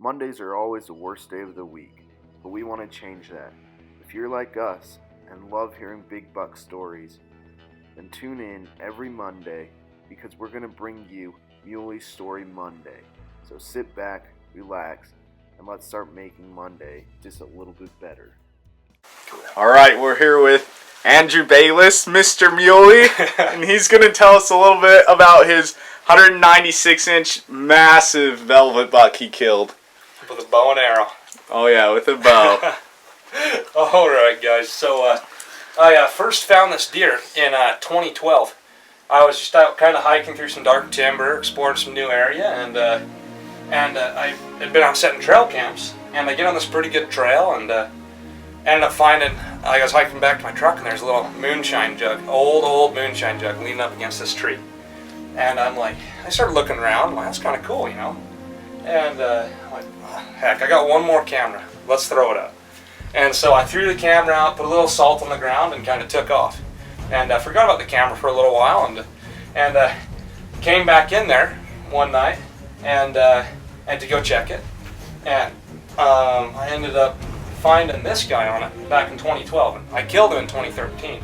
Mondays are always the worst day of the week, but we want to change that. If you're like us and love hearing big buck stories, then tune in every Monday because we're going to bring you Muley Story Monday. So sit back, relax, and let's start making Monday just a little bit better. Alright, we're here with Andrew Bayles, Mr. Muley, and he's going to tell us a little bit about his 196-inch massive velvet buck he killed. With a bow and arrow. Oh yeah, with a bow. Alright guys, so I first found this deer in 2012. I was just out kind of hiking through some dark timber, exploring some new area, and I had been out setting trail camps, and I get on this pretty good trail, and ended up finding, I was hiking back to my truck, and there's a little moonshine jug, old moonshine jug leaning up against this tree. And I'm like, I started looking around, I'm like, that's kind of cool, you know? And I'm like, oh, heck, I got one more camera, let's throw it up. And so I threw the camera out, put a little salt on the ground, and kind of took off. And I forgot about the camera for a little while, and came back in there one night, and to go check it. And I ended up finding this guy on it back in 2012, and I killed him in 2013.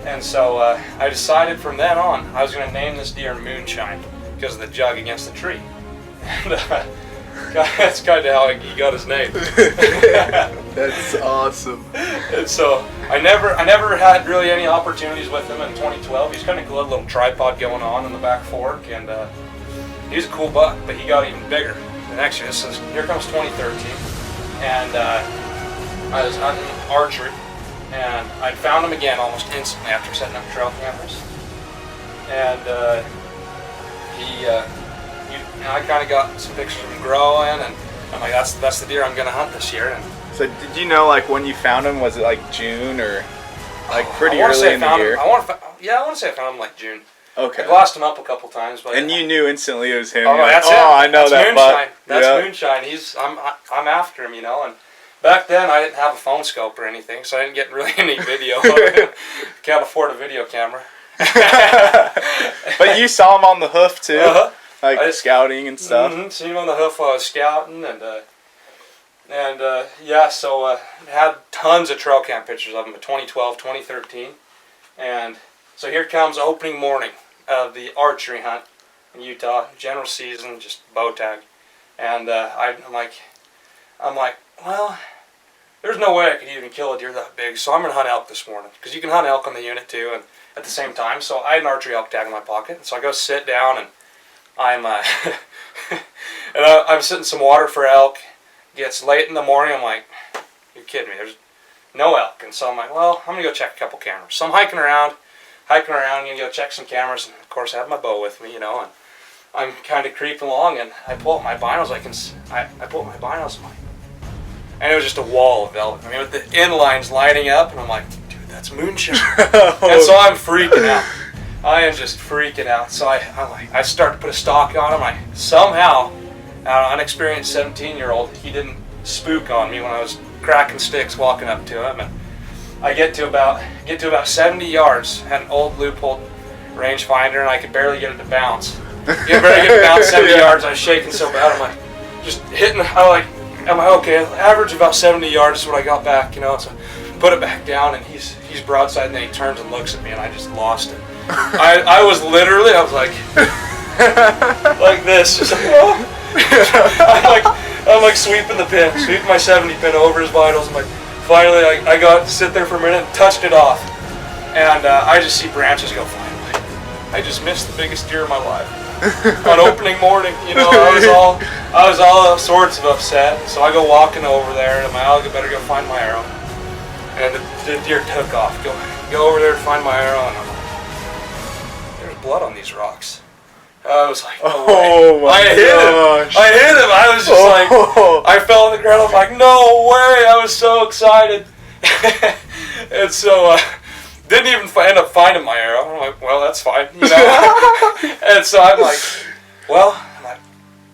And so I decided from then on I was going to name this deer Moonshine because of the jug against the tree. And that's kind of how he got his name. That's awesome. And so I never had really any opportunities with him in 2012. He's kind of cool, little tripod going on in the back fork, and he was a cool buck, but he got even bigger. And actually, here comes 2013, and I was hunting archery, and I found him again almost instantly after setting up trail cameras. And I kind of got some pictures of him growing, and I'm like, that's the deer I'm going to hunt this year. And So did you know, like, when you found him, was it like June or like pretty early in the year? I want to say I found him like June. Okay. I glassed him up a couple times, but And you knew instantly it was him. Oh, that's him. I know that's that Moonshine. buck. That's yeah. Moonshine. I'm after him, you know. And back then I didn't have a phone scope or anything, so I didn't get really any video. Can't afford a video camera. But you saw him on the hoof too. Like scouting and stuff. Seen him on the hoof while I was scouting, yeah, so had tons of trail cam pictures of him in 2012, 2013, and so here comes opening morning of the archery hunt in Utah, general season, just bow tag, and I'm like, well, there's no way I could even kill a deer that big, so I'm gonna hunt elk this morning because you can hunt elk on the unit too, and at the same time, so I had an archery elk tag in my pocket, and so I go sit down and I'm I'm sitting some water for elk. Gets late in the morning, I'm like, you're kidding me, there's no elk. And so I'm like, well, I'm gonna go check a couple cameras. So I'm hiking around, gonna go check some cameras, and of course I have my bow with me, you know, and I'm kind of creeping along, and I pull up my binos, I pull up my binos, and it was just a wall of velvet. I mean, with the inlines lining up, and I'm like, dude, that's Moonshine. And so I'm freaking out. I am just freaking out. So I start to put a stalk on him. I somehow, an unexperienced 17-year-old, he didn't spook on me when I was cracking sticks walking up to him. And I get to about 70 yards, had an old loophole rangefinder, and I could barely get it to bounce. Barely get it to bounce 70 yards. I was shaking so bad. I'm like, just hitting. I'm like, okay, average about 70 yards is what I got back, you know. So put it back down, and he's broadside, and then he turns and looks at me, and I just lost it. I was like like this, just like, oh. I'm like sweeping my 70 pin over his vitals. I'm like, finally I got to sit there for a minute and touched it off, and I just see branches go flying away. I just missed the biggest deer of my life on opening morning. You know, I was all sorts of upset. So I go walking over there, and I'm like, I better go find my arrow. And the deer took off. Go over there to find my arrow, and I'm like, blood on these rocks. I was like, no way. I hit him. I was just like, I fell on the ground. I'm like, no way. I was so excited. And so didn't even end up finding my arrow. I'm like, well, that's fine, you know. And so I'm like,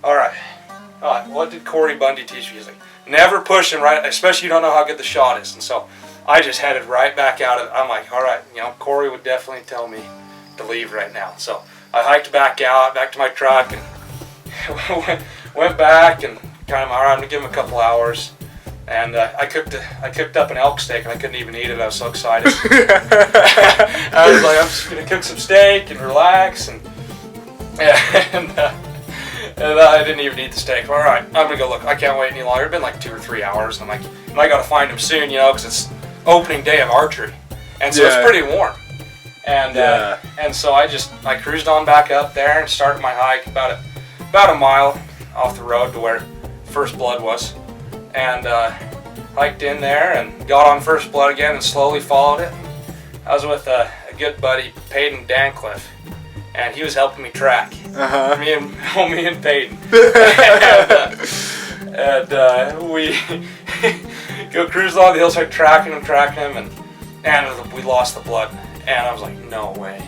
all right, what did Corey Bundy teach me? He's like, never push him, right, especially you don't know how good the shot is. And so I just headed right back out of it. I'm like, all right, you know, Corey would definitely tell me to leave right now. So I hiked back to my truck, and went back and kind of, all right, I'm gonna give him a couple hours. And I cooked up an elk steak, and I couldn't even eat it. I was so excited. I was like, I'm just gonna cook some steak and relax, and I didn't even eat the steak. All right, I'm gonna go look. I can't wait any longer. It's been like 2 or 3 hours, and I'm like, I gotta find him soon, because it's opening day of archery, and so it's pretty warm. And so I cruised on back up there and started my hike about a mile off the road to where first blood was, and hiked in there and got on first blood again and slowly followed it. I was with a good buddy, Peyton Dancliffe, and he was helping me track. Me and Peyton. and we go cruise along the hillside, tracking him, and we lost the blood. And I was like, no way.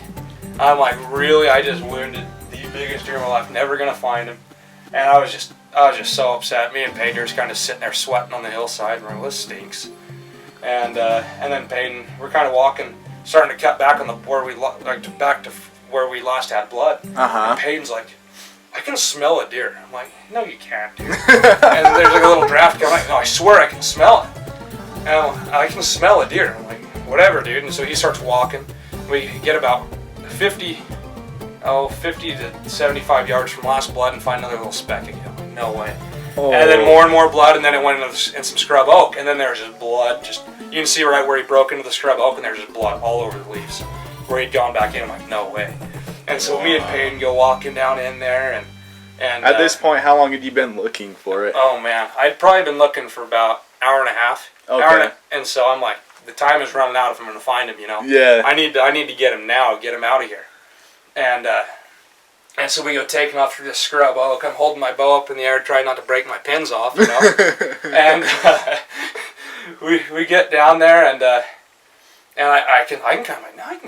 I'm like, really? I just wounded the biggest deer of my life. Never gonna find him. And I was just so upset. Me and Peyton were just kind of sitting there sweating on the hillside. And we're like, this stinks. And then Peyton, we're kind of walking, starting to cut back on back to where we last had blood. And Peyton's like, I can smell a deer. I'm like, no, you can't, dude. And there's like a little draft going. No, I swear I can smell it. And I can smell a deer. I'm like, whatever, dude. And so he starts walking. We get about 50 to 75 yards from last blood and find another little speck again. I'm like, no way. Oh. And then more and more blood, and then it went in some scrub oak, and then there's just blood. You can see right where he broke into the scrub oak, and there's just blood all over the leaves where he'd gone back in. I'm like, no way. And so me and Peyton go walking down in there, and at this point, how long had you been looking for it? Oh man, I'd probably been looking for about hour and a half. Okay. And so I'm like, the time is running out if I'm going to find him, Yeah. I need to get him now, get him out of here. And so we go taking off through this scrub oak. I'm holding my bow up in the air, trying not to break my pins off, And we get down there, and I can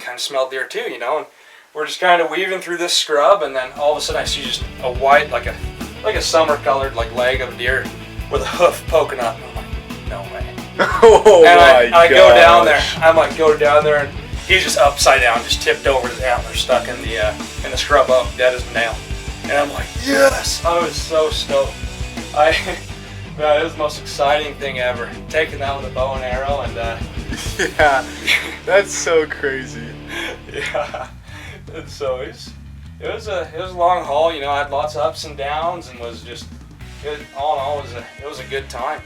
kind of smell deer too, And we're just kind of weaving through this scrub, and then all of a sudden I see just a white, like a summer colored leg of a deer with a hoof poking up. And I'm like, no way. Oh and I go down there. I'm like, go down there, and he's just upside down, just tipped over, his antler stuck in the scrub oak, dead as a nail. And I'm like, yes! I was so stoked. Man, it was the most exciting thing ever. Taking that with a bow and arrow, and yeah, that's so crazy. Yeah, and so it was a long haul. I had lots of ups and downs, and was just all in all, it was a good time.